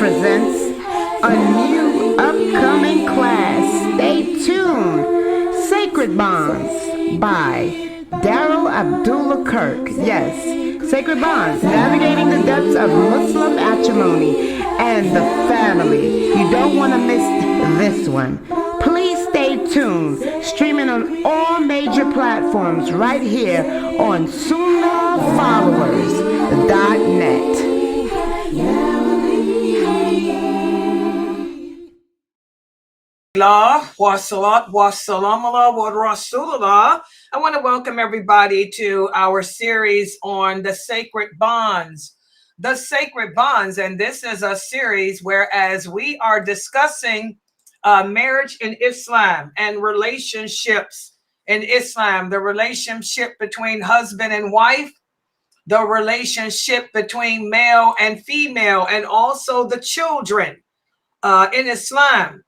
presents a new upcoming class. Stay tuned. Sacred Bonds by Daryl Abdullah Kirk. Yes, Sacred Bonds, navigating the depths of Muslim matrimony and the family. You don't want to miss this one. Please stay tuned. Streaming on all major platforms right here on Sunnahfollowers.net. I want to welcome everybody to our series on the sacred bonds. The sacred bonds, and this is a series whereas we are discussing marriage in Islam and relationships in Islam, the relationship between husband and wife, the relationship between male and female, and also the children in Islam.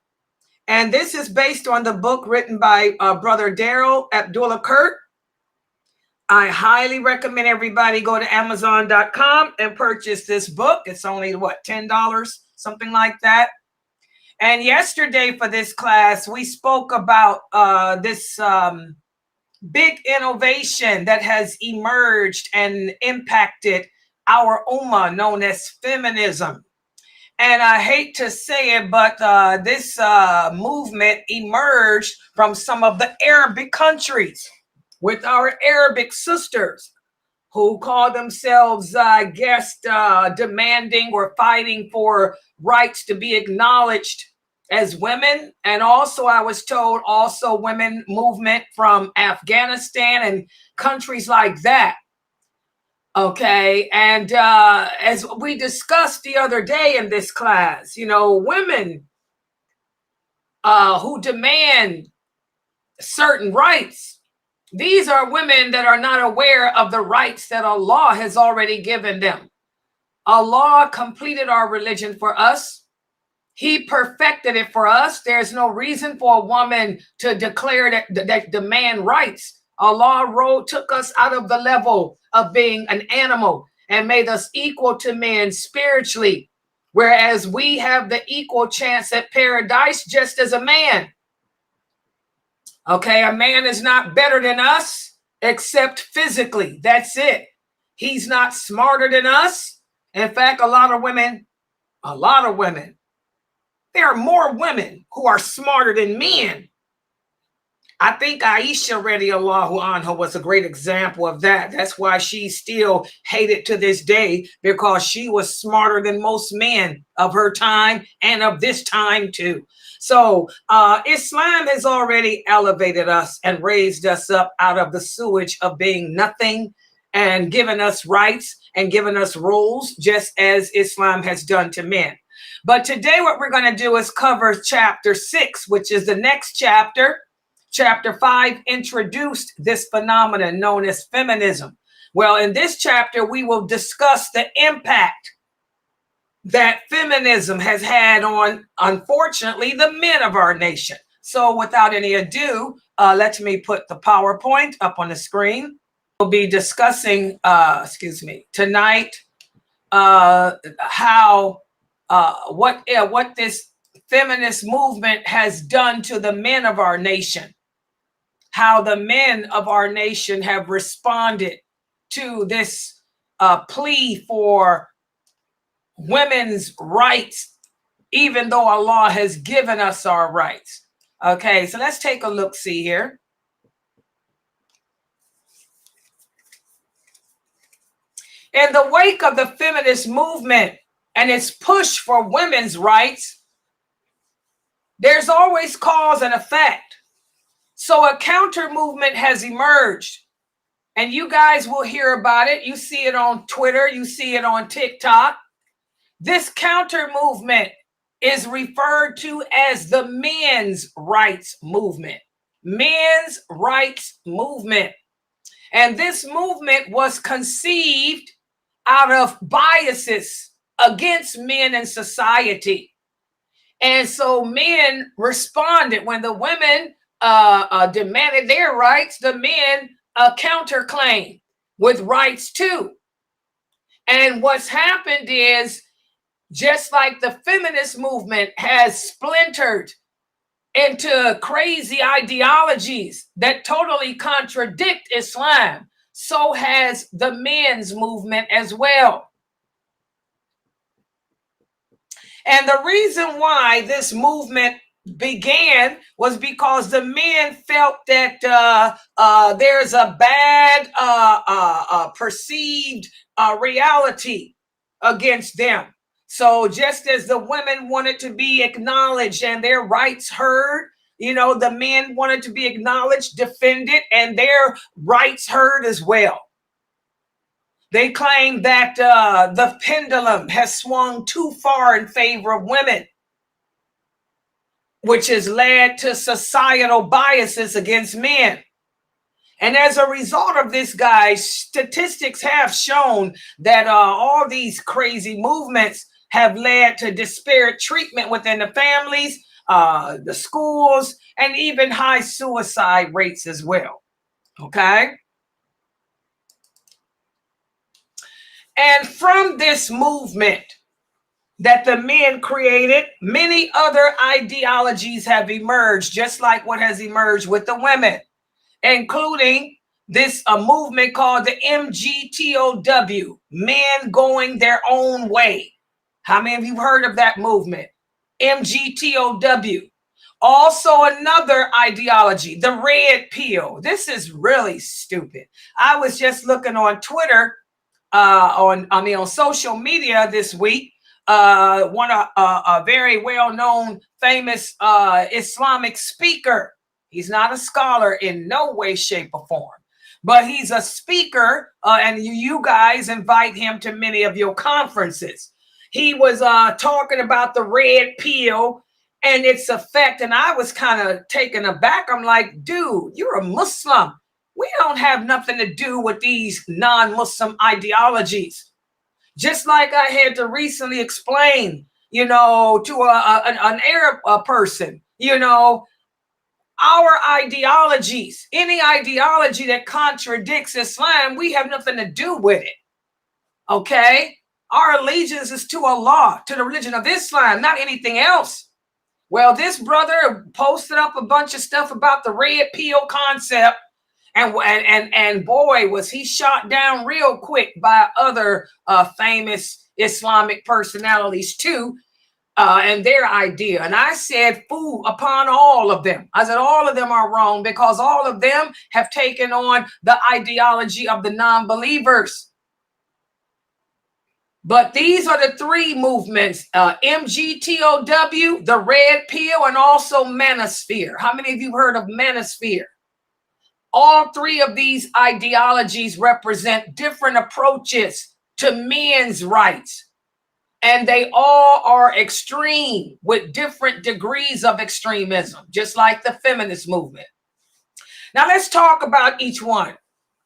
And this is based on the book written by Brother Daryl Abdullah Kirk. I highly recommend everybody go to Amazon.com and purchase this book. It's only, what, $10, something like that. And yesterday for this class, we spoke about this big innovation that has emerged and impacted our ummah, known as feminism. And I hate to say it, but this movement emerged from some of the Arabic countries with our Arabic sisters who call themselves, I guess, demanding or fighting for rights to be acknowledged as women. And also, I was told, also women movement from Afghanistan and countries like that. Okay, and as we discussed the other day in this class, you know, women who demand certain rights, these are women that are not aware of the rights that Allah has already given them. Allah completed our religion for us. He perfected it for us. There's no reason for a woman to declare that demand rights. Allah took us out of the level of being an animal and made us equal to men spiritually, whereas we have the equal chance at paradise just as a man. Okay, a man is not better than us except physically. That's it. He's not smarter than us. In fact, a lot of women, there are more women who are smarter than men. I think Aisha radiallahu anha was a great example of that. That's why she's still hated to this day, because she was smarter than most men of her time and of this time too. So Islam has already elevated us and raised us up out of the sewage of being nothing and given us rights and given us rules, just as Islam has done to men. But today what we're going to do is cover chapter 6, which is the next chapter. Chapter 5 introduced this phenomenon known as feminism. Well, in this chapter, we will discuss the impact that feminism has had on, unfortunately, the men of our nation. So without any ado, let me put the PowerPoint up on the screen. We'll be discussing, tonight, what this feminist movement has done to the men of our nation. How the men of our nation have responded to this plea for women's rights, even though Allah has given us our rights. Okay, so let's take a look-see here. In the wake of the feminist movement and its push for women's rights, there's always cause and effect. So a counter movement has emerged, and you guys will hear about it. You see it on Twitter, you see it on TikTok. This counter movement is referred to as the men's rights movement. Men's rights movement. And this movement was conceived out of biases against men in society. And so men responded when the women demanded their rights, the men counterclaim with rights too. And what's happened is just like the feminist movement has splintered into crazy ideologies that totally contradict Islam, so has the men's movement as well. And the reason why this movement began was because the men felt that there's a bad perceived reality against them. So just as the women wanted to be acknowledged and their rights heard, the men wanted to be acknowledged, defended, and their rights heard as well. They claim that the pendulum has swung too far in favor of women, which has led to societal biases against men. And as a result of this, guys, statistics have shown that all these crazy movements have led to disparate treatment within the families, the schools, and even high suicide rates as well. Okay? And from this movement that the men created, many other ideologies have emerged, just like what has emerged with the women, including this movement called the MGTOW, men going their own way. How many of you heard of that movement? MGTOW. Also another ideology, the red pill. This is really stupid. I was just looking on Twitter, on social media this week. A very well-known, famous Islamic speaker. He's not a scholar in no way, shape, or form, but he's a speaker, and you guys invite him to many of your conferences. He was talking about the red pill and its effect, and I was kind of taken aback. I'm like, dude, you're a Muslim. We don't have nothing to do with these non-Muslim ideologies. Just like I had to recently explain, to an Arab person, our ideologies, any ideology that contradicts Islam, we have nothing to do with it. Okay? Our allegiance is to Allah, to the religion of Islam, not anything else. Well, this brother posted up a bunch of stuff about the red pill concept. And boy, was he shot down real quick by other famous Islamic personalities too, and their idea. And I said, fool upon all of them. I said, all of them are wrong because all of them have taken on the ideology of the non-believers. But these are the three movements, MGTOW, the red pill, and also manosphere. How many of you heard of manosphere? All three of these ideologies represent different approaches to men's rights, and they all are extreme with different degrees of extremism, just like the feminist movement. Now let's talk about each one,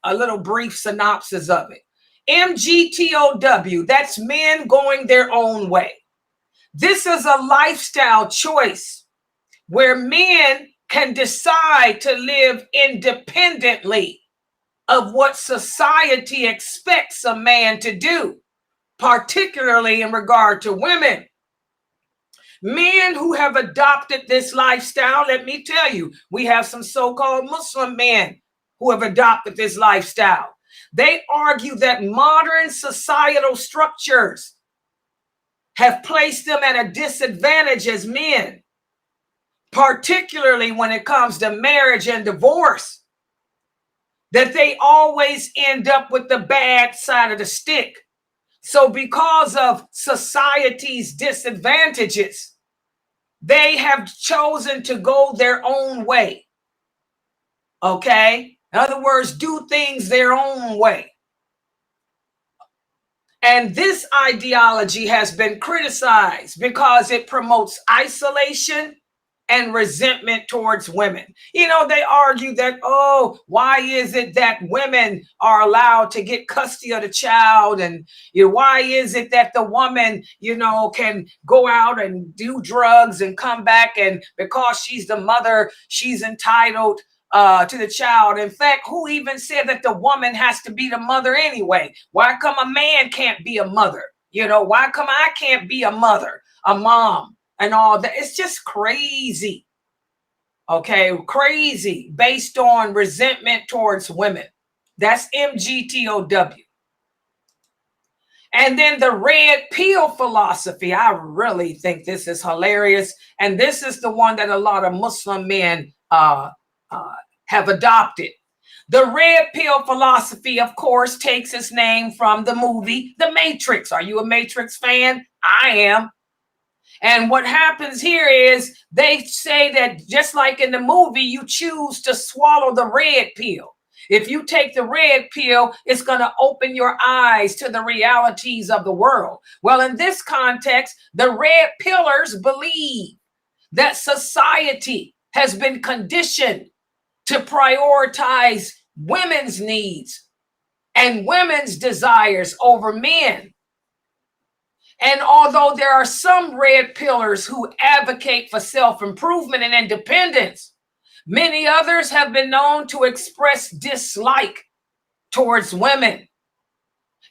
a little brief synopsis of it. MGTOW, that's men going their own way. This is a lifestyle choice where men can decide to live independently of what society expects a man to do, particularly in regard to women. Men who have adopted this lifestyle, let me tell you, we have some so-called Muslim men who have adopted this lifestyle. They argue that modern societal structures have placed them at a disadvantage as men, particularly when it comes to marriage and divorce, that they always end up with the bad side of the stick. So because of society's disadvantages, they have chosen to go their own way. Okay? In other words, do things their own way. And this ideology has been criticized because it promotes isolation and resentment towards women. They argue that, why is it that women are allowed to get custody of the child? And why is it that the woman, can go out and do drugs and come back, and because she's the mother, she's entitled to the child? In fact, who even said that the woman has to be the mother anyway? Why come a man can't be a mother? You know, why come I can't be a mother, a mom, and all that? It's just crazy. Okay, crazy, based on resentment towards women. That's MGTOW. And then the red pill philosophy. I really think this is hilarious. And this is the one that a lot of Muslim men have adopted. The red pill philosophy, of course, takes its name from the movie The Matrix. Are you a Matrix fan? I am. And what happens here is they say that just like in the movie, you choose to swallow the red pill. If you take the red pill, it's going to open your eyes to the realities of the world. Well, in this context, the red pillars believe that society has been conditioned to prioritize women's needs and women's desires over men. And although there are some red pillars who advocate for self-improvement and independence, many others have been known to express dislike towards women.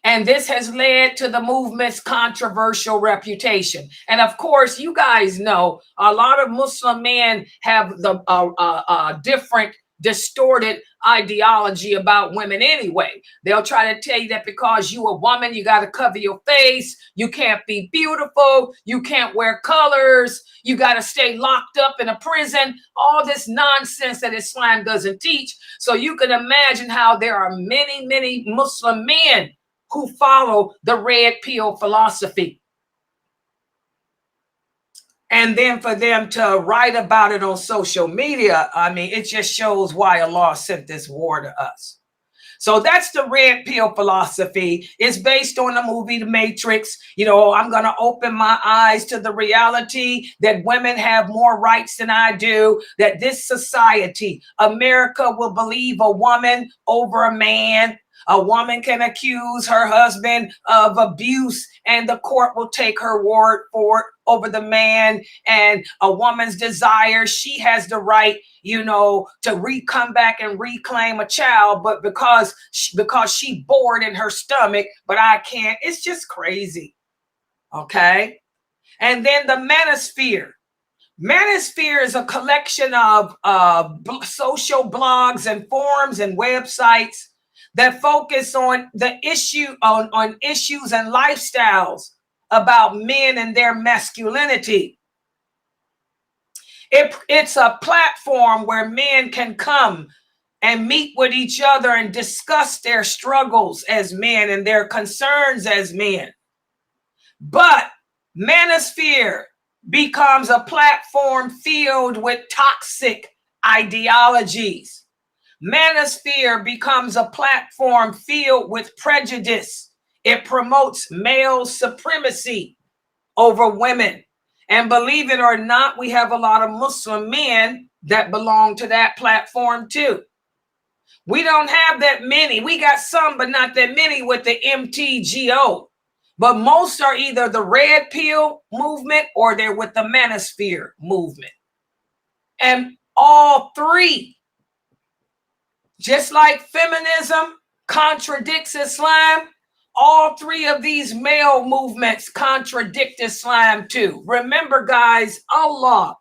And this has led to the movement's controversial reputation. And of course, you guys know a lot of Muslim men have the different distorted ideology about women anyway. They'll try to tell you that because you a woman, you got to cover your face, you can't be beautiful, you can't wear colors, you got to stay locked up in a prison, all this nonsense that Islam doesn't teach. So you can imagine how there are many, many Muslim men who follow the red pill philosophy. And then for them to write about it on social media, I mean, it just shows why Allah sent this war to us. So that's the red pill philosophy. It's based on the movie The Matrix. You know, I'm going to open my eyes to the reality that women have more rights than I do, that this society, America, will believe a woman over a man. A woman can accuse her husband of abuse and the court will take her word for it over the man. And a woman's desire, she has the right, you know, to come back and reclaim a child, but because she bored in her stomach, but I can't. It's just crazy. Okay. And then the manosphere. Manosphere is a collection of social blogs and forums and websites that focus on the on issues and lifestyles about men and their masculinity. It's a platform where men can come and meet with each other and discuss their struggles as men and their concerns as men. But manosphere becomes a platform filled with toxic ideologies. Manosphere becomes a platform filled with prejudice. It promotes male supremacy over women. And believe it or not, we have a lot of Muslim men that belong to that platform too. We don't have that many. We got some, but not that many with the MGTwo. But most are either the red pill movement or they're with the manosphere movement. And all three, just like feminism contradicts Islam, all three of these male movements contradict Islam too. Remember, guys, Allah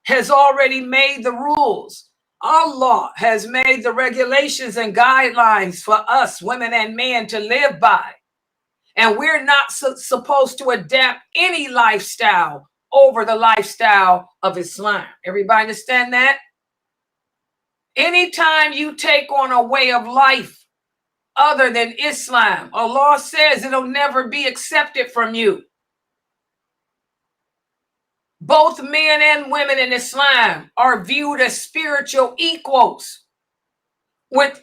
has already made the rules. Allah has made the regulations and guidelines for us, women and men, to live by. And we're not supposed to adapt any lifestyle over the lifestyle of Islam. Everybody understand that? Anytime you take on a way of life other than Islam, Allah says it'll never be accepted from you. Both men and women in Islam are viewed as spiritual equals with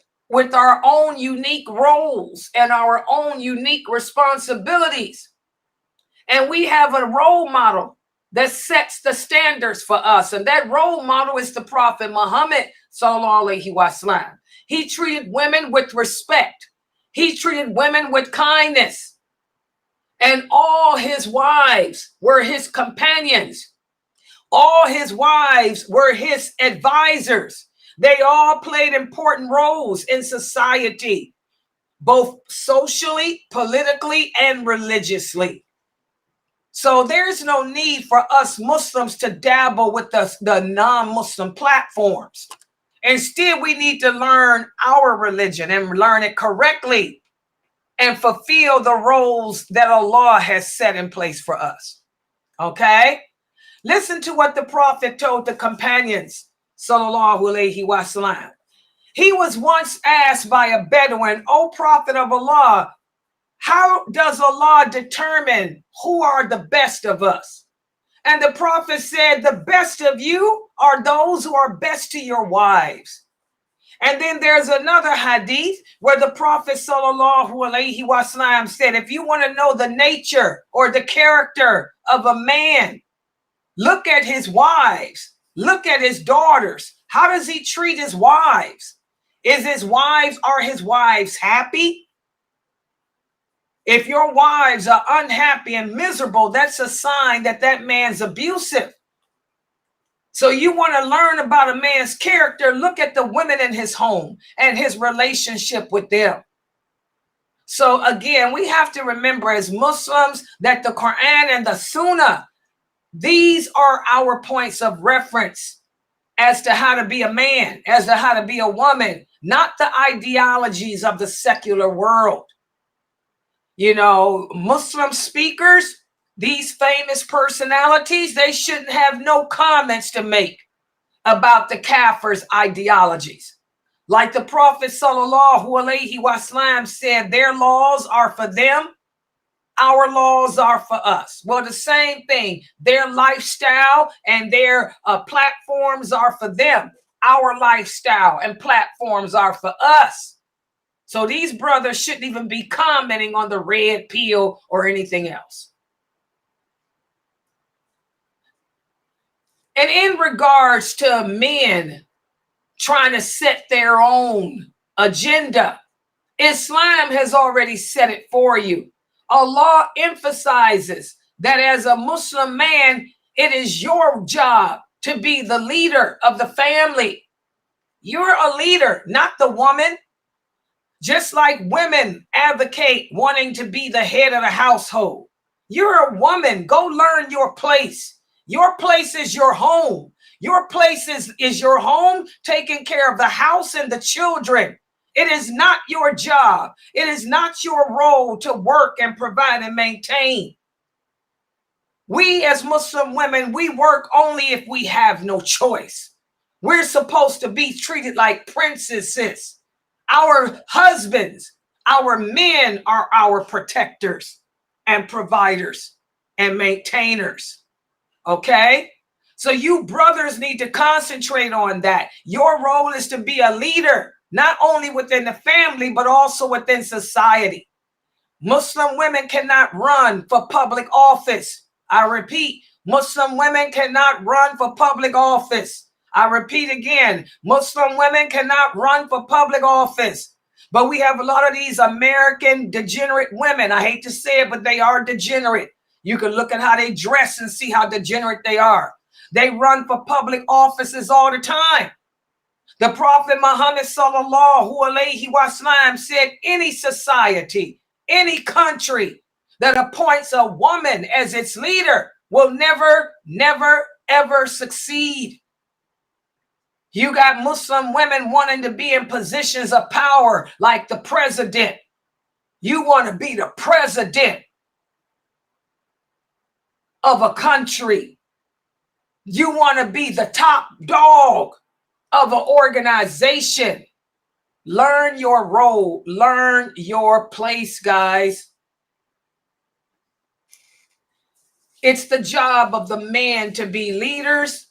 our own unique roles and our own unique responsibilities. And we have a role model that sets the standards for us. And that role model is the Prophet Muhammad sallallahu alaihi wasallam. He treated women with respect. He treated women with kindness. And all his wives were his companions. All his wives were his advisors. They all played important roles in society. both socially, politically, and religiously. So there's no need for us Muslims to dabble with the non-Muslim platforms. Instead, we need to learn our religion and learn it correctly and fulfill the roles that Allah has set in place for us. Okay? Listen to what the Prophet told the companions, sallallahu alaihi wasallam. He was once asked by a Bedouin, "O Prophet of Allah, how does Allah determine who are the best of us?" And the Prophet said, "The best of you are those who are best to your wives." And then there's another hadith where the Prophet sallallahu alaihi wasallam said, if you want to know the nature or the character of a man, look at his wives, look at his daughters. How does he treat his wives? Are his wives happy? If your wives are unhappy and miserable, that's a sign that that man's abusive. So you want to learn about a man's character, look at the women in his home and his relationship with them. So again, we have to remember as Muslims that the Quran and the Sunnah, these are our points of reference as to how to be a man, as to how to be a woman, not the ideologies of the secular world. You know, Muslim speakers, these famous personalities, they shouldn't have no comments to make about the Kafirs' ideologies. Like the Prophet sallallahu alaihi wasallam said, their laws are for them, our laws are for us. Well, the same thing, their lifestyle and their platforms are for them. Our lifestyle and platforms are for us. So these brothers shouldn't even be commenting on the red pill or anything else. And in regards to men trying to set their own agenda, Islam has already set it for you. Allah emphasizes that as a Muslim man, it is your job to be the leader of the family. You're a leader, not the woman. Just like women advocate wanting to be the head of the household. You're a woman. Go learn your place. Your place is your home. Your place is your home, taking care of the house and the children. It is not your job. It is not your role to work and provide and maintain. We as Muslim women, we work only if we have no choice. We're supposed to be treated like princesses. Our husbands, our men are our protectors and providers and maintainers. Okay? So you brothers need to concentrate on that. Your role is to be a leader, not only within the family, but also within society. Muslim women cannot run for public office. I repeat, Muslim women cannot run for public office. I repeat again, Muslim women cannot run for public office. But we have a lot of these American degenerate women. I hate to say it, but they are degenerate. You can look at how they dress and see how degenerate they are. They run for public offices all the time. The Prophet Muhammad sallallahu alaihi wasallam said any society, any country that appoints a woman as its leader will never, ever succeed. You got Muslim women wanting to be in positions of power like the president. You want to be the president of a country. You want to be the top dog of an organization. Learn your role. Learn your place, guys. It's the job of the man to be leaders,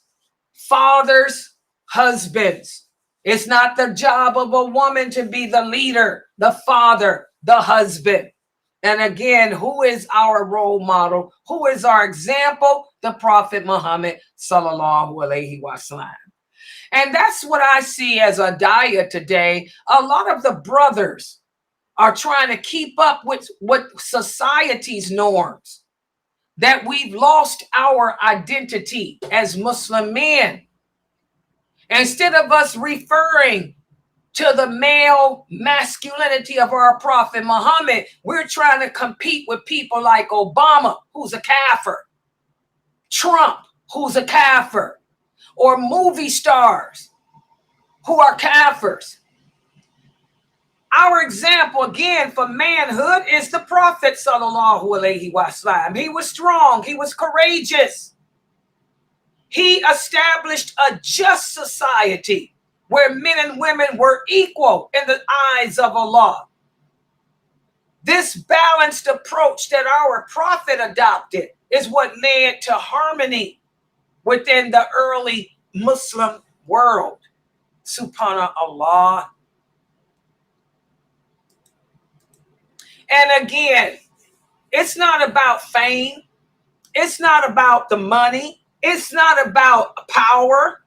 fathers, husbands. It's not the job of a woman to be the leader, the father, the husband. And again, who is our role model? Who is our example? The Prophet Muhammad sallallahu alaihi wasallam. And that's what I see as a daya today. A lot of the brothers are trying to keep up with society's norms, that we've lost our identity as Muslim men. Instead of us referring to the male masculinity of our Prophet Muhammad. We're trying to compete with people like Obama, who's a kafir, Trump, who's a kafir, or movie stars who are kafirs. Our example, again, for manhood is the Prophet sallallahu alaihi wasallam. He was strong. He was courageous. He established a just society where men and women were equal in the eyes of Allah. This balanced approach that our Prophet adopted is what led to harmony within the early Muslim world. Subhanallah. And again, it's not about fame. It's not about the money. It's not about power.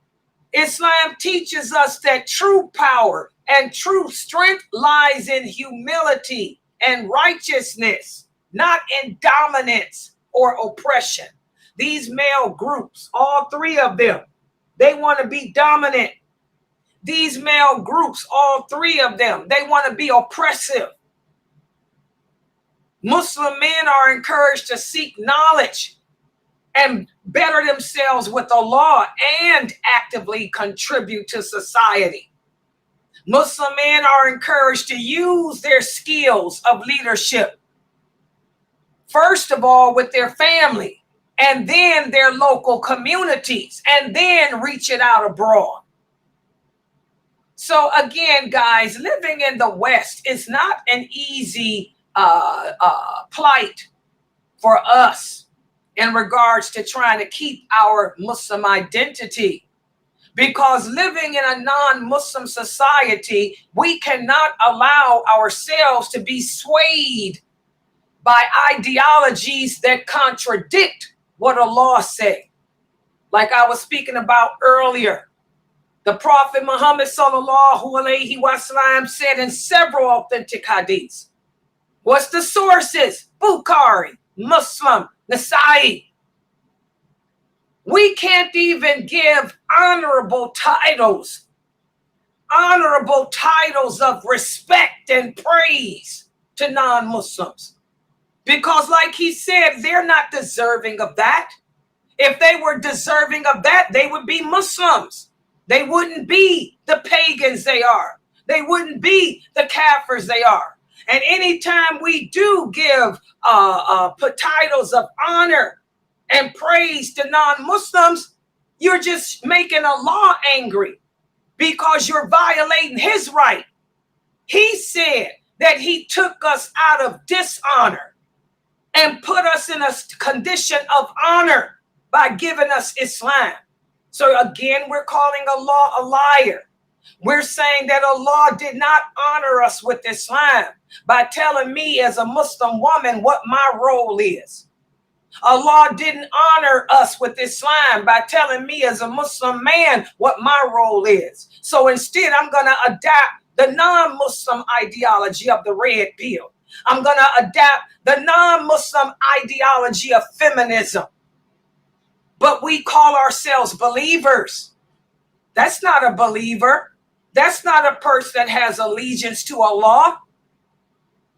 Islam teaches us that true power and true strength lies in humility and righteousness, not in dominance or oppression. These male groups, all three of them, they want to be dominant. These male groups, all three of them, they want to be oppressive. Muslim men are encouraged to seek knowledge and better themselves with Allah and actively contribute to society. Muslim men are encouraged to use their skills of leadership, first of all with their family, and then their local communities, and then reach it out abroad. So again, guys, living in the West is not an easy plight for us in regards to trying to keep our Muslim identity, because living in a non-Muslim society, we cannot allow ourselves to be swayed by ideologies that contradict what Allah said. Like I was speaking about earlier, the Prophet Muhammad sallallahu alaihi wasallam said in several authentic hadiths. What's the sources? Bukhari, Muslim, Nasa'i. We can't even give honorable titles of respect and praise to non-Muslims. Because like he said, they're not deserving of that. If they were deserving of that, they would be Muslims. They wouldn't be the pagans they are. They wouldn't be the kafirs they are. And anytime we do give titles of honor and praise to non-Muslims, you're just making Allah angry because you're violating his right. He said that he took us out of dishonor and put us in a condition of honor by giving us Islam. So again, we're calling Allah a liar. We're saying that Allah did not honor us with Islam by telling me as a Muslim woman what my role is. Allah didn't honor us with Islam by telling me as a Muslim man what my role is. So instead, I'm going to adapt the non-Muslim ideology of the red pill. I'm going to adapt the non-Muslim ideology of feminism. But we call ourselves believers. That's not a believer. That's not a person that has allegiance to Allah.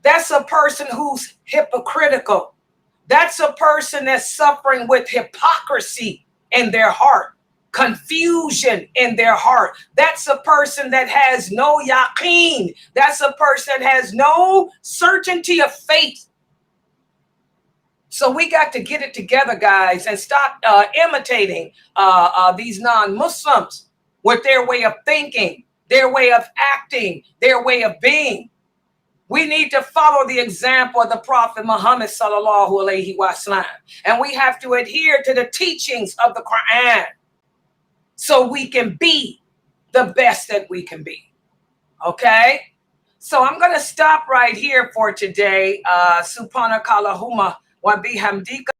That's a person who's hypocritical. That's a person that's suffering with hypocrisy in their heart, confusion in their heart. That's a person that has no yaqeen. That's a person that has no certainty of faith. So we got to get it together, guys, and stop imitating these non-Muslims with their way of thinking, their way of acting, their way of being. We need to follow the example of the Prophet Muhammad sallallahu alaihi wasallam, and we have to adhere to the teachings of the Quran so we can be the best that we can be. Okay? So I'm going to stop right here for today. Subhanakallahumma wa bihamdika.